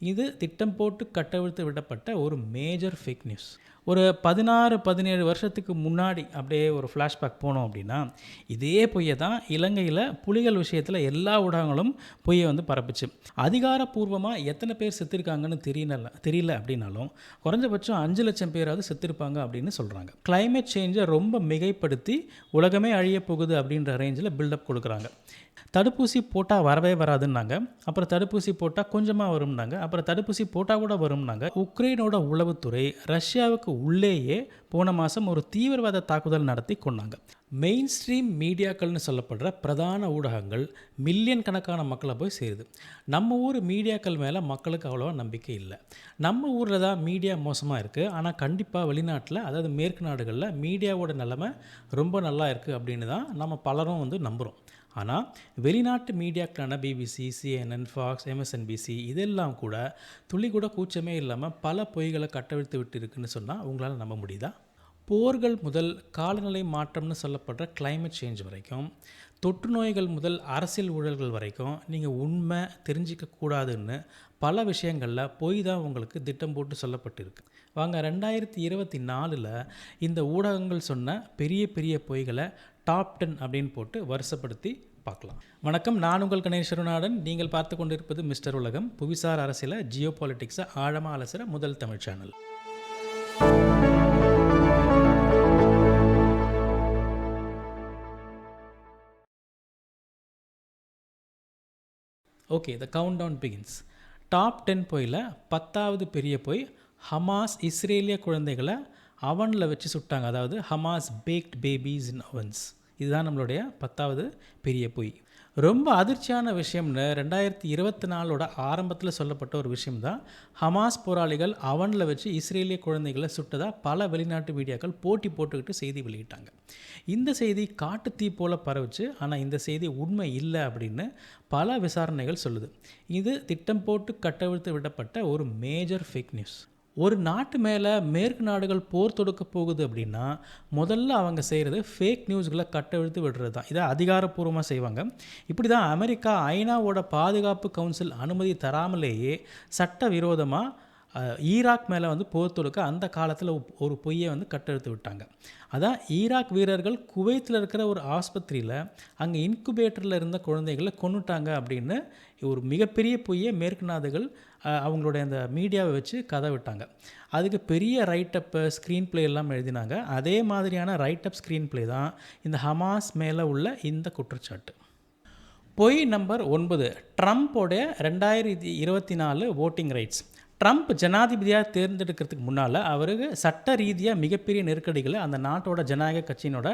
இது திட்டம் போட்டு கட்டவிழ்த்து விடப்பட்ட ஒரு மேஜர் ஃபேக் நியூஸ். ஒரு 16-17 வருஷத்துக்கு முன்னாடி அப்படியே ஒரு ஃப்ளாஷ்பேக் போனோம் அப்படின்னா, இதே பொய்யை தான் இலங்கையில் புலிகள் விஷயத்தில் எல்லா ஊடகங்களும் பொய்யை பரப்புச்சு. அதிகாரப்பூர்வமாக எத்தனை பேர் செத்துருக்காங்கன்னு தெரியல அப்படின்னாலும் குறைஞ்சபட்சம் 5 லட்சம் பேராவது செத்துருப்பாங்க அப்படின்னு சொல்கிறாங்க. கிளைமேட் சேஞ்சை ரொம்ப மிகைப்படுத்தி உலகமே அழிய போகுது அப்படின்ற ரேஞ்சில் பில்டப் கொடுக்குறாங்க. தடுப்பூசி போட்டால் வரவே வராதுன்னாங்க, அப்புறம் தடுப்பூசி போட்டால் கொஞ்சமாக வரும்னாங்க, அப்புறம் தடுப்பூசி போட்டால் கூட வரும்னாங்க. உக்ரைனோட உளவுத்துறை ரஷ்யாவுக்கு உள்ளேயே போன மாதம் ஒரு தீவிரவாத தாக்குதல் நடத்தி கொண்டாங்க. மெயின் ஸ்ட்ரீம் மீடியாக்கள்னு சொல்லப்படுற பிரதான ஊடகங்கள் மில்லியன் கணக்கான மக்களை போய் சேருது. நம்ம ஊர் மீடியாக்கள் மேலே மக்களுக்கு அவ்வளோவா நம்பிக்கை இல்லை. நம்ம ஊரில் தான் மீடியா மோசமாக இருக்குது, ஆனால் கண்டிப்பாக வெளிநாட்டில், அதாவது மேற்கு நாடுகளில் மீடியாவோட நிலைமை ரொம்ப நல்லா இருக்குது அப்படின்னு தான் நம்ம பலரும் நம்புகிறோம். ஆனால் வெளிநாட்டு மீடியாக்களான பிபிசி, CNN, ஃபாக்ஸ், MSNBC இதெல்லாம் கூட துளி கூட கூச்சமே இல்லாமல் பல பொய்களை கட்டவிழ்த்து விட்டு இருக்குன்னு சொன்னால் உங்களால் நம்ப முடியுதா? போர்கள் முதல் காலநிலை மாற்றம்னு சொல்லப்படுற கிளைமேட் சேஞ்ச் வரைக்கும், தொற்று நோய்கள் முதல் அரசியல் ஊழல்கள் வரைக்கும் நீங்கள் உண்மை தெரிஞ்சிக்கக்கூடாதுன்னு பல விஷயங்களில் பொய் தான் உங்களுக்கு திட்டம் போட்டு சொல்லப்பட்டிருக்கு. வாங்க 2024 இந்த ஊடகங்கள் சொன்ன பெரிய பெரிய பொய்களை டாப் 10 அப்படின்னு போட்டு வரிசைப்படுத்தி பார்க்கலாம். வணக்கம், நான் உங்கள் கணேஸ்வரநாடன். நீங்கள் பார்த்து கொண்டிருப்பது மிஸ்டர் உலகம், புவிசார் அரசியலை, ஜியோ பாலிட்டிக்ஸை ஆழமாக அலசுகிற முதல் Tamil channel. Okay, the countdown begins. Top 10 பொய்யில் 10வது பெரிய பொய், ஹமாஸ் இஸ்ரேலிய குழந்தைகளை அவனில் வச்சு சுட்டாங்க. அதாவது ஹமாஸ் பேக்ட் பேபிஸ் இன் அவன்ஸ். இதுதான் நம்மளுடைய 10வது பெரிய பொய். ரொம்ப அதிர்ச்சியான விஷயம்னு 2024 ஆரம்பத்தில் சொல்லப்பட்ட ஒரு விஷயம்தான், ஹமாஸ் போராளிகள் அவனில் வச்சு இஸ்ரேலிய குழந்தைகளை சுட்டதாக பல வெளிநாட்டு மீடியாக்கள் போட்டி போட்டுக்கிட்டு செய்தி வெளியிட்டாங்க. இந்த செய்தி காட்டுத்தீ போல் பரவுச்சு. ஆனால் இந்த செய்தி உண்மை இல்லை அப்படின்னு பல விசாரணைகள் சொல்லுது. இது திட்டம் போட்டு கட்டவிழ்த்து விடப்பட்ட ஒரு மேஜர் ஃபேக் நியூஸ். ஒரு நாட்டு மேலே மேற்கு நாடுகள் போர் தொடுக்க போகுது அப்படின்னா முதல்ல அவங்க செய்கிறது ஃபேக் நியூஸ்களை கட்டவிழ்த்து விடுறது தான். இதை அதிகாரப்பூர்வமாக செய்வாங்க. இப்படி தான் அமெரிக்கா ஐநாவோட பாதுகாப்பு கவுன்சில் அனுமதி தராமலேயே சட்ட விரோதமாக ஈராக் மேலே போர் தொடுக்க அந்த காலத்தில் ஒரு பொய்யை கட்டெடுத்து விட்டாங்க. அதான் ஈராக் வீரர்கள் குவைத்தில் இருக்கிற ஒரு ஆஸ்பத்திரியில் அங்கே இன்குபேட்டரில் இருந்த குழந்தைகளை கொன்னுட்டாங்க அப்படின்னு ஒரு மிகப்பெரிய பொய்யை மேற்கு நாடுகள் அவங்களுடைய அந்த மீடியாவை வச்சு கதை விட்டாங்க. அதுக்கு பெரிய ரைட்டப்பு, ஸ்க்ரீன் பிளே எல்லாம் எழுதினாங்க. அதே மாதிரியான ரைட்டப் ஸ்க்ரீன் பிளே தான் இந்த ஹமாஸ் மேலே உள்ள இந்த குற்றச்சாட்டு. பொய் நம்பர் 9, ட்ரம்ப்போடைய 2024 ஓட்டிங் ரைட்ஸ். ட்ரம்ப் ஜனாதிபதியாக தேர்ந்தெடுக்கிறதுக்கு முன்னால் அவருக்கு சட்ட ரீதியாக மிகப்பெரிய நெருக்கடிகளை அந்த நாட்டோட ஜனநாயக கட்சியினோட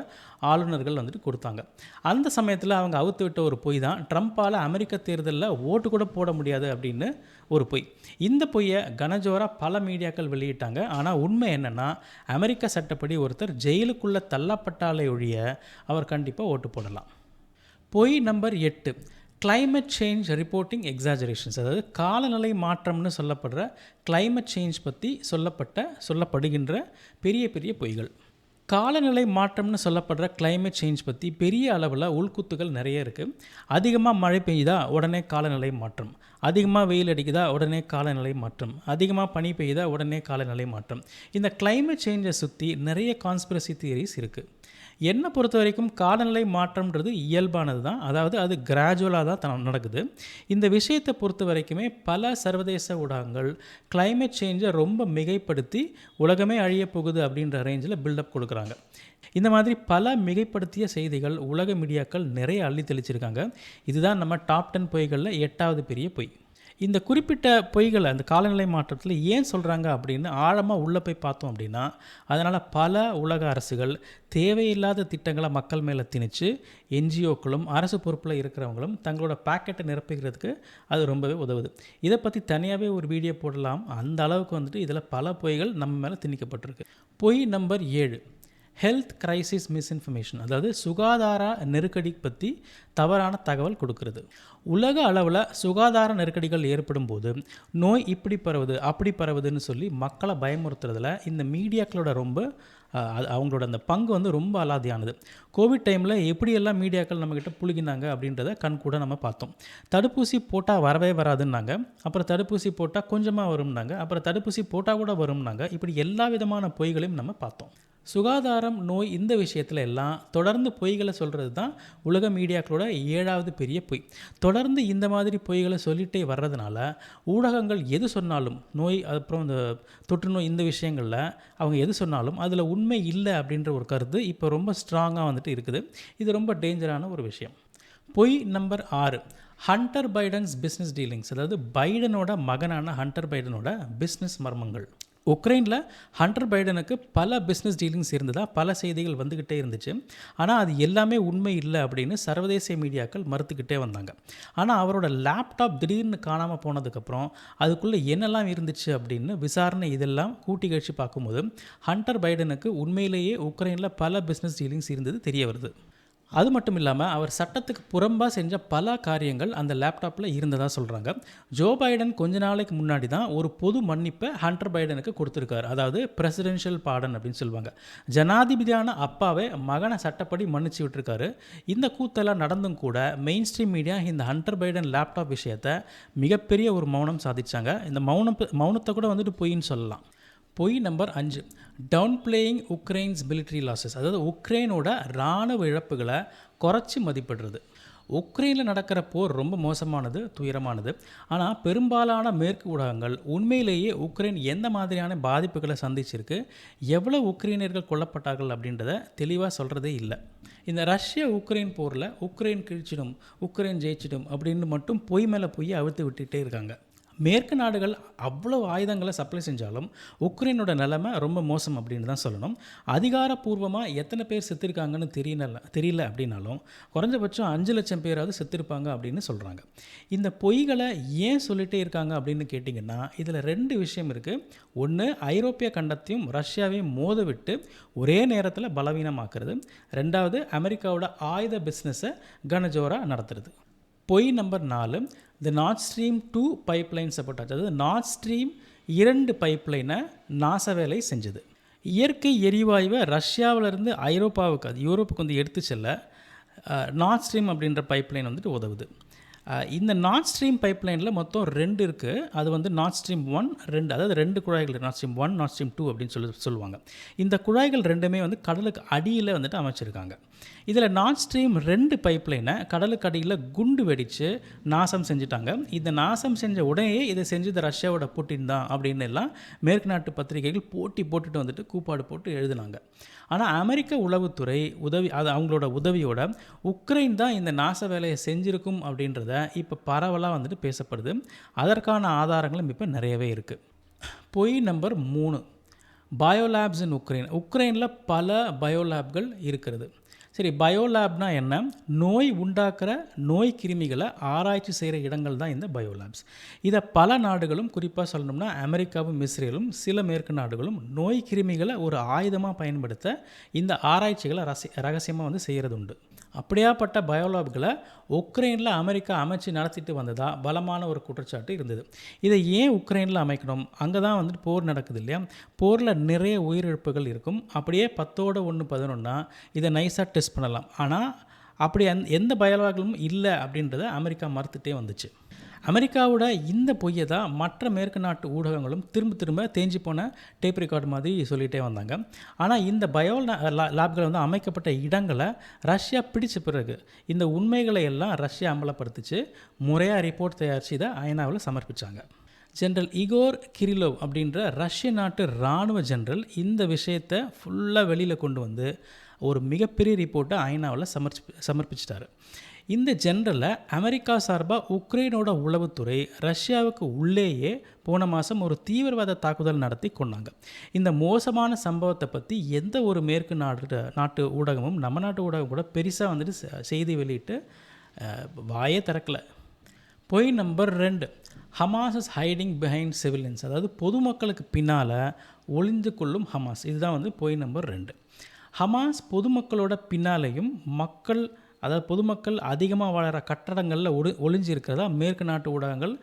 ஆளுநர்கள் கொடுத்தாங்க. அந்த சமயத்தில் அவங்க அவுத்து விட்ட ஒரு பொய் தான் ட்ரம்ப்பால் அமெரிக்க தேர்தலில் ஓட்டு கூட போட முடியாது அப்படின்னு ஒரு பொய். இந்த பொய்யை கனஜோராக பல மீடியாக்கள் வெளியிட்டாங்க. ஆனால் உண்மை என்னென்னா, அமெரிக்க சட்டப்படி ஒருத்தர் ஜெயிலுக்குள்ளே தள்ளப்பட்டாலே ஒழிய அவர் கண்டிப்பாக ஓட்டு போடலாம். பொய் நம்பர் 8, கிளைமேட் சேஞ்ச் ரிப்போர்ட்டிங் எக்ஸாஜரேஷன்ஸ். அதாவது காலநிலை மாற்றம்னு சொல்லப்படுற கிளைமேட் சேஞ்ச் பற்றி சொல்லப்படுகின்ற பெரிய பெரிய பொய்கள். காலநிலை மாற்றம்னு சொல்லப்படுற கிளைமேட் சேஞ்ச் பற்றி பெரிய அளவில் உள்குத்துகள் நிறைய இருக்குது. அதிகமாக மழை பெய்யுதா உடனே காலநிலை மாற்றம், அதிகமாக வெயில் அடிக்குதா உடனே காலநிலை மாற்றம், அதிகமாக பனி பெய்யுதா உடனே காலநிலை மாற்றம். இந்த கிளைமேட் சேஞ்சை சுற்றி நிறைய கான்ஸ்பிரசி தியரிஸ் இருக்குது. என்னை பொறுத்த வரைக்கும் காலநிலை மாற்றம்ன்றது இயல்பானது தான். அதாவது அது கிராஜுவலாக தான் நடக்குது. இந்த விஷயத்தை பொறுத்த வரைக்குமே பல சர்வதேச ஊடகங்கள் கிளைமேட் சேஞ்சை ரொம்ப மிகைப்படுத்தி உலகமே அழியப் போகுது அப்படின்ற ரேஞ்சில் பில்டப் கொடுக்குறாங்க. இந்த மாதிரி பல மிகைப்படுத்திய செய்திகள் உலக மீடியாக்கள் நிறைய அள்ளி தெளிச்சிருக்காங்க. இதுதான் நம்ம டாப் 10 பொய்களில் 8வது பெரிய பொய். இந்த குறிப்பிட்ட பொய்களை அந்த காலநிலை மாற்றத்தில் ஏன் சொல்கிறாங்க அப்படின்னு ஆழமாக உள்ளே போய் பார்த்தோம் அப்படின்னா, அதனால் பல உலக அரசுகள் தேவையில்லாத திட்டங்களை மக்கள் மேலே திணிச்சு என்ஜிஓக்களும் அரசு பொறுப்பில் இருக்கிறவங்களும் தங்களோட பேக்கெட்டை நிரப்பிக்கிறதுக்கு அது ரொம்பவே உதவுது. இதை பற்றி தனியாகவே ஒரு வீடியோ போடலாம். அந்த அளவுக்கு இதில் பல பொய்கள் நம்ம மேலே திணிக்கப்பட்டிருக்கு. பொய் நம்பர் 7, ஹெல்த் கிரைசிஸ் மிஸ்இன்ஃபர்மேஷன், அதாவது சுகாதார நெருக்கடி பற்றி தவறான தகவல் கொடுக்கறது. உலக அளவில் சுகாதார நெருக்கடிகள் ஏற்படும் போது நோய் இப்படி பரவுது அப்படி பரவுதுன்னு சொல்லி மக்களை பயமுறுத்துறதுல இந்த மீடியாக்களோட அவங்களோட அந்த பங்கு வந்து ரொம்ப அலாதியானது. கோவிட் டைமில் எப்படியெல்லாம் மீடியாக்கள் நம்மக்கிட்ட புழுகினாங்க அப்படின்றத கண் கூட நம்ம பார்த்தோம். தடுப்பூசி போட்டால் வரவே வராதுன்னாங்க, அப்புறம் தடுப்பூசி போட்டால் கொஞ்சமாக வரும்னாங்க, அப்புறம் தடுப்பூசி போட்டால் கூட வரும்னாங்க. இப்படி எல்லா விதமான பொய்களையும் நம்ம பார்த்தோம். சுகாதாரம், நோய், இந்த விஷயத்தில் எல்லாம் தொடர்ந்து பொய்களை சொல்கிறது தான் உலக மீடியாக்களோட 7வது பெரிய பொய். தொடர்ந்து இந்த மாதிரி பொய்களை சொல்லிகிட்டே வர்றதுனால ஊடகங்கள் எது சொன்னாலும், நோய் அப்புறம் இந்த தொற்று நோய் இந்த விஷயங்களில் அவங்க எது சொன்னாலும் அதில் உண்மை இல்லை அப்படின்ற ஒரு கருத்து இப்போ ரொம்ப ஸ்ட்ராங்காக வந்துட்டு இருக்குது. இது ரொம்ப டேஞ்சரான ஒரு விஷயம். பொய் நம்பர் 6, ஹண்டர் பைடன்ஸ் பிஸ்னஸ் டீலிங்ஸ், அதாவது பைடனோட மகனான ஹண்டர் பைடனோட பிஸ்னஸ் மர்மங்கள். உக்ரைனில் ஹண்டர் பைடனுக்கு பல பிஸ்னஸ் டீலிங்ஸ் இருந்ததா பல செய்திகள் வந்துக்கிட்டே இருந்துச்சு. ஆனால் அது எல்லாமே உண்மை இல்லை அப்படின்னு சர்வதேச மீடியாக்கள் மறுத்துக்கிட்டே வந்தாங்க. ஆனால் அவரோட லேப்டாப் திடீர்னு காணாமல் போனதுக்கப்புறம் அதுக்குள்ளே என்னெல்லாம் இருந்துச்சு அப்படின்னு விசாரணை இதெல்லாம் கூட்டி கழிச்சு பார்க்கும்போது ஹண்டர் பைடனுக்கு உண்மையிலேயே உக்ரைனில் பல பிஸ்னஸ் டீலிங்ஸ் இருந்தது தெரிய வருது. அது மட்டும் இல்லாமல் அவர் சட்டத்துக்கு புறம்பாக செஞ்ச பல காரியங்கள் அந்த லேப்டாப்பில் இருந்ததாக சொல்கிறாங்க. ஜோ பைடன் கொஞ்ச நாளைக்கு முன்னாடி தான் ஒரு பொது மன்னிப்பை ஹண்டர் பைடனுக்கு கொடுத்துருக்காரு. அதாவது பிரசிடென்ஷியல் பாடன் அப்படின்னு சொல்லுவாங்க. ஜனாதிபதியான அப்பாவே மகனை சட்டப்படி மன்னிச்சு விட்டுருக்காரு. இந்த கூத்தெல்லாம் நடந்தும் கூட மெயின் ஸ்ட்ரீம் மீடியா இந்த ஹண்டர் பைடன் லேப்டாப் விஷயத்தை மிகப்பெரிய ஒரு மௌனம் சாதிச்சாங்க. இந்த மௌனத்தை கூட வந்துட்டு பொய்ன்னு சொல்லலாம். பொய் number 5, down playing Ukraine's military losses, அதாவது உக்ரைனோட இராணுவ இழப்புகளை குறைச்சி மதிப்பிடுறது. உக்ரைனில் நடக்கிற போர் ரொம்ப மோசமானது, துயரமானது. ஆனால் பெரும்பாலான மேற்கு ஊடகங்கள் உண்மையிலேயே உக்ரைன் எந்த மாதிரியான பாதிப்புகளை சந்திச்சிருக்கு, எவ்வளோ உக்ரைனியர்கள் கொல்லப்பட்டார்கள் அப்படின்றத தெளிவாக சொல்கிறதே இல்லை. இந்த ரஷ்யா உக்ரைன் போரில் உக்ரைன் கிழிச்சிடும், உக்ரைன் ஜெயிச்சிடும் அப்படின்னு மட்டும் பொய் மேலே பொய் அவிழ்த்து விட்டுகிட்டே இருக்காங்க. மேற்கு நாடுகள் அவ்வளோ ஆயுதங்களை சப்ளை செஞ்சாலும் உக்ரைனோட நிலைமை ரொம்ப மோசம் அப்படின்னு தான் சொல்லணும். அதிகாரப்பூர்வமாக எத்தனை பேர் செத்துருக்காங்கன்னு தெரியல அப்படின்னாலும் குறைஞ்சபட்சம் 5 லட்சம் பேராவது செத்துருப்பாங்க அப்படின்னு சொல்கிறாங்க. இந்த பொய்களை ஏன் சொல்லிகிட்டே இருக்காங்க அப்படின்னு கேட்டிங்கன்னா இதில் 2 விஷயம் இருக்குது. ஒன்று, ஐரோப்பிய கண்டத்தையும் ரஷ்யாவையும் மோத விட்டு ஒரே நேரத்தில் பலவீனமாக்குறது. 2வது, அமெரிக்காவோட ஆயுத பிஸ்னஸை கனஜோராக நடத்துறது. பொய் நம்பர் 4, தி நார்த் ஸ்ட்ரீம் 2 பைப்லைன் சப்போர்ட், அதாவது நார்த் ஸ்ட்ரீம் 2 பைப்லைனை நாசா வேலை செஞ்சது. இயற்கை எரிவாயுவை ரஷ்யாவிலேருந்து ஐரோப்பாவுக்கு, அது யூரோப்புக்கு வந்து எடுத்து செல்ல நார்த் ஸ்ட்ரீம் அப்படின்ற பைப்லைன் வந்துட்டு உதவுது. இந்த நார்த் ஸ்ட்ரீம் பைப்லைனில் மொத்தம் 2 இருக்குது. அது வந்து நார்த் ஸ்ட்ரீம் 1, 2, அதாவது 2 குழாய்கள், நார்த் ஸ்ட்ரீம் 1, நார்த் ஸ்ட்ரீம் 2 அப்படின்னு சொல்லுவாங்க. இந்த குழாய்கள் 2மே வந்து கடலுக்கு அடியில் வந்துட்டு அமைச்சிருக்காங்க. இதில் நார்த் ஸ்ட்ரீம் 2 பைப்லைனை கடலுக்கு அடியில் குண்டு வெடித்து நாசம் செஞ்சுட்டாங்க. இந்த நாசம் செஞ்ச உடனே இதை செஞ்சது ரஷ்யாவோட புட்டின் தான் அப்படின்னு எல்லாம் மேற்கு நாட்டு பத்திரிகைகள் போட்டுட்டு வந்துட்டு கூப்பாடு போட்டு எழுதினாங்க. ஆனால் அமெரிக்க உளவுத்துறை அவங்களோட உதவியோட உக்ரைன் தான் இந்த நாச வேலையை செஞ்சுருக்கும் அப்படின்றத இப்போ பரவலாக வந்துட்டு பேசப்படுது. அதற்கான ஆதாரங்களும் இப்போ நிறையவே இருக்குது. பொய் நம்பர் 3, பயோலேப்ஸ் இன் உக்ரைனில் பல பயோலேப்கள் இருக்கிறது. சரி, பயோலேப்னா என்ன? நோய் உண்டாக்குற நோய் கிருமிகளை ஆராய்ச்சி செய்கிற இடங்கள் தான் இந்த பயோலேப்ஸ். இதை பல நாடுகளும், குறிப்பாக சொல்லணும்னா அமெரிக்காவும் இஸ்ரேலும் சில மேற்கு நாடுகளும் நோய் கிருமிகளை ஒரு ஆயுதமாக பயன்படுத்த இந்த ஆராய்ச்சிகளை ரகசியமாக வந்து செய்கிறது உண்டு. அப்படியாப்பட்ட பயோலேப்களை உக்ரைனில் அமெரிக்கா அமைச்சு நடத்திட்டு வந்ததா பலமான ஒரு குற்றச்சாட்டு இருந்தது. இதை ஏன் உக்ரைனில் அமைக்கணும்? அங்கே தான் வந்துட்டு போர் நடக்குது இல்லையா? போரில் நிறைய உயிரிழப்புகள் இருக்கும். அப்படியே 10 1 11 இதை நைஸாக டெஸ்ட் பண்ணலாம். ஆனால் அப்படி எந்த பயோலேப்களும் இல்லை அப்படின்றத அமெரிக்கா மறுத்துட்டே வந்துச்சு. அமெரிக்காவோட இந்த பொய்யை தான் மற்ற மேற்கு நாட்டு ஊடகங்களும் திரும்ப தேஞ்சி போன டேப் ரெக்கார்டு மாதிரி சொல்லிகிட்டே வந்தாங்க. ஆனால் இந்த லேப்கள் வந்து அமைக்கப்பட்ட இடங்களை ரஷ்யா பிடிச்ச பிறகு இந்த உண்மைகளை எல்லாம் ரஷ்யா அம்பலப்படுத்திச்சு. முறையாக ரிப்போர்ட் தயாரித்து இதை ஐநாவில் சமர்ப்பித்தாங்க. ஜென்ரல் இகோர் கிரிலோவ் அப்படின்ற ரஷ்ய நாட்டு இராணுவ ஜென்ரல் இந்த விஷயத்தை ஃபுல்லாக வெளியில் கொண்டு வந்து ஒரு மிகப்பெரிய ரிப்போர்ட்டை ஐநாவில் சமர்ப்பிச்சிட்டாரு. இந்த ஜென்ரலை அமெரிக்கா சார்பாக உக்ரைனோட உளவுத்துறை ரஷ்யாவுக்கு உள்ளேயே போன மாதம் ஒரு தீவிரவாத தாக்குதல் நடத்தி கொண்டாங்க. இந்த மோசமான சம்பவத்தை பற்றி எந்த ஒரு மேற்கு நாட்டு ஊடகமும் நம்ம நாட்டு ஊடகம் கூட பெருசாக வந்துட்டு செய்தி வெளியிட்டு வாயே திறக்கலை. பொய் number 2, Hamas is hiding behind civilians, அதாவது பொதுமக்களுக்கு பின்னால் ஒளிந்து கொள்ளும் ஹமாஸ். இதுதான் வந்து பொய் நம்பர் 2. ஹமாஸ் பொதுமக்களோட பின்னாலேயும் அதாவது பொதுமக்கள் அதிகமாக வாழற கட்டடங்களில் ஒளிஞ்சு இருக்கிறதா மேற்கு நாட்டு ஊடகங்கள்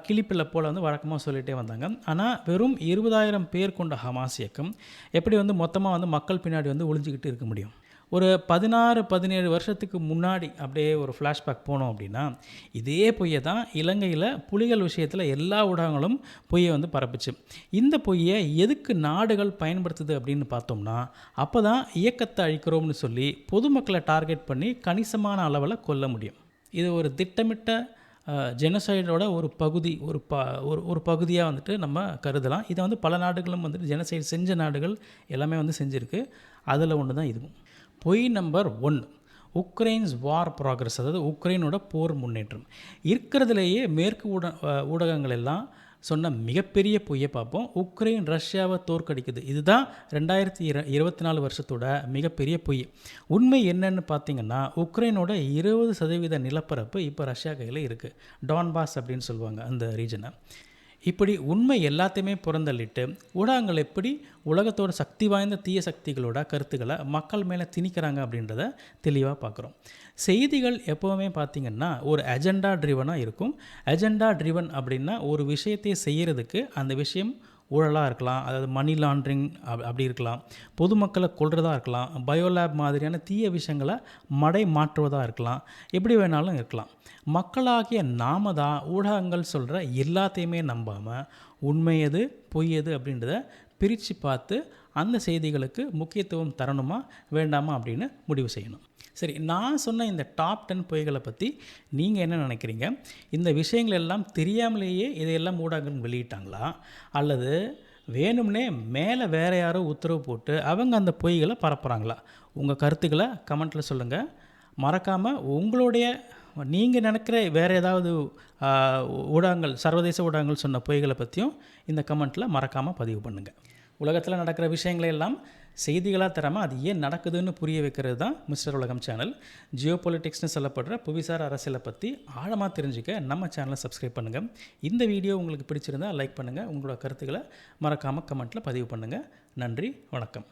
கிளிப்பிள்ளை போல் வழக்கமாக சொல்லிகிட்டே வந்தாங்க. ஆனால் வெறும் 20,000 பேர் கொண்ட ஹமாஸ் இயக்கம் எப்படி மொத்தமாக மக்கள் பின்னாடி ஒளிஞ்சிக்கிட்டு இருக்க முடியும்? ஒரு 16-17 வருஷத்துக்கு முன்னாடி அப்படியே ஒரு ஃப்ளாஷ்பேக் போனோம் அப்படின்னா, இதே பொய்யை தான் இலங்கையில் புலிகள் விஷயத்தில் எல்லா ஊடகங்களும் பொய்யை பரப்புச்சு. இந்த பொய்யை எதுக்கு நாடுகள் பயன்படுத்துது அப்படின்னு பார்த்தோம்னா, அப்போ தான் இயக்கத்தை அழிக்கிறோம்னு சொல்லி பொதுமக்களை டார்கெட் பண்ணி கணிசமான அளவில் கொல்ல முடியும். இது ஒரு திட்டமிட்ட ஜெனசைடோட ஒரு பகுதி, ஒரு பகுதியாக நம்ம கருதலாம். இதை பல நாடுகளும் ஜெனசைடு செஞ்ச நாடுகள் எல்லாமே செஞ்சுருக்கு. அதில் ஒன்று தான் இதுவும். பொய் நம்பர் 1, உக்ரைன்ஸ் வார் ப்ராக்ரஸ், அதாவது உக்ரைனோட போர் முன்னேற்றம். இருக்கிறதுலேயே மேற்கு ஊடகங்கள் எல்லாம் சொன்ன மிகப்பெரிய பொய்யை பார்ப்போம். உக்ரைன் ரஷ்யாவை தோற்கடிக்குது. இதுதான் 2024 வருஷத்தோட மிகப்பெரிய பொய். உண்மை என்னன்னு பார்த்தீங்கன்னா, உக்ரைனோட 20% நிலப்பரப்பு இப்போ ரஷ்யா கையில் இருக்குது. டான்பாஸ் அப்படின்னு சொல்லுவாங்க அந்த ரீஜனை. இப்படி உண்மை எல்லாத்தையுமே புறந்தள்ளிட்டு ஊடகங்கள் எப்படி உலகத்தோட சக்தி வாய்ந்த தீய சக்திகளோட கருத்துக்களை மக்கள் மேலே திணிக்கிறாங்க அப்படின்றத தெளிவாக பார்க்குறோம். செய்திகள் எப்போவுமே பார்த்திங்கன்னா ஒரு அஜெண்டா ட்ரிவனாக இருக்கும். அஜெண்டா ட்ரிவன் அப்படின்னா ஒரு விஷயத்தை செய்கிறதுக்கு அந்த விஷயம் ஊழலாக இருக்கலாம், அதாவது மணி லாண்ட்ரிங் அப்படி இருக்கலாம், பொதுமக்களை கொல்றதாக இருக்கலாம், பயோலேப் மாதிரியான தீய விஷயங்களை மாற்றுவதாக இருக்கலாம், எப்படி வேணாலும் இருக்கலாம். மக்களாகிய நாம தான் ஊடகங்கள் சொல்கிற எல்லாத்தையுமே நம்பாமல் உண்மை எது பொய் எது அப்படின்றத பிரித்து பார்த்து அந்த செய்திகளுக்கு முக்கியத்துவம் தரணுமா வேண்டாமா அப்படின்னு முடிவு செய்யணும். சரி, நான் சொன்ன இந்த டாப் 10 பொய்களை பற்றி நீங்கள் என்ன நினைக்கிறீங்க? இந்த விஷயங்கள் எல்லாம் தெரியாமலேயே இதையெல்லாம் ஊடகங்கள் வெளியிட்டாங்களா, அல்லது வேணும்னே மேலே வேறு யாரோ உத்தரவு போட்டு அவங்க அந்த பொய்களை பரப்புகிறாங்களா? உங்கள் கருத்துக்களை கமெண்ட்டில் சொல்லுங்கள். மறக்காமல் உங்களுடைய நீங்கள் நினைக்கிற வேறு ஏதாவது ஊடகங்கள், சர்வதேச ஊடகங்கள் சொன்ன பொய்களை பற்றியும் இந்த கமெண்ட்டில் மறக்காமல் பதிவு பண்ணுங்கள். உலகத்தில் நடக்கிற விஷயங்களை எல்லாம் செய்திகளாக தராமல் அது ஏன் நடக்குதுன்னு புரிய வைக்கிறது தான் மிஸ்டர் உலகம் சேனல். ஜியோ பொலிட்டிக்ஸ்னு சொல்லப்படுற புவிசார் அரசியலை பற்றி ஆழமாக தெரிஞ்சுக்க நம்ம சேனலை சப்ஸ்கிரைப் பண்ணுங்கள். இந்த வீடியோ உங்களுக்கு பிடிச்சிருந்தால் லைக் பண்ணுங்கள். உங்களோட கருத்துக்களை மறக்காமல் கமெண்ட்டில் பதிவு பண்ணுங்கள். நன்றி, வணக்கம்.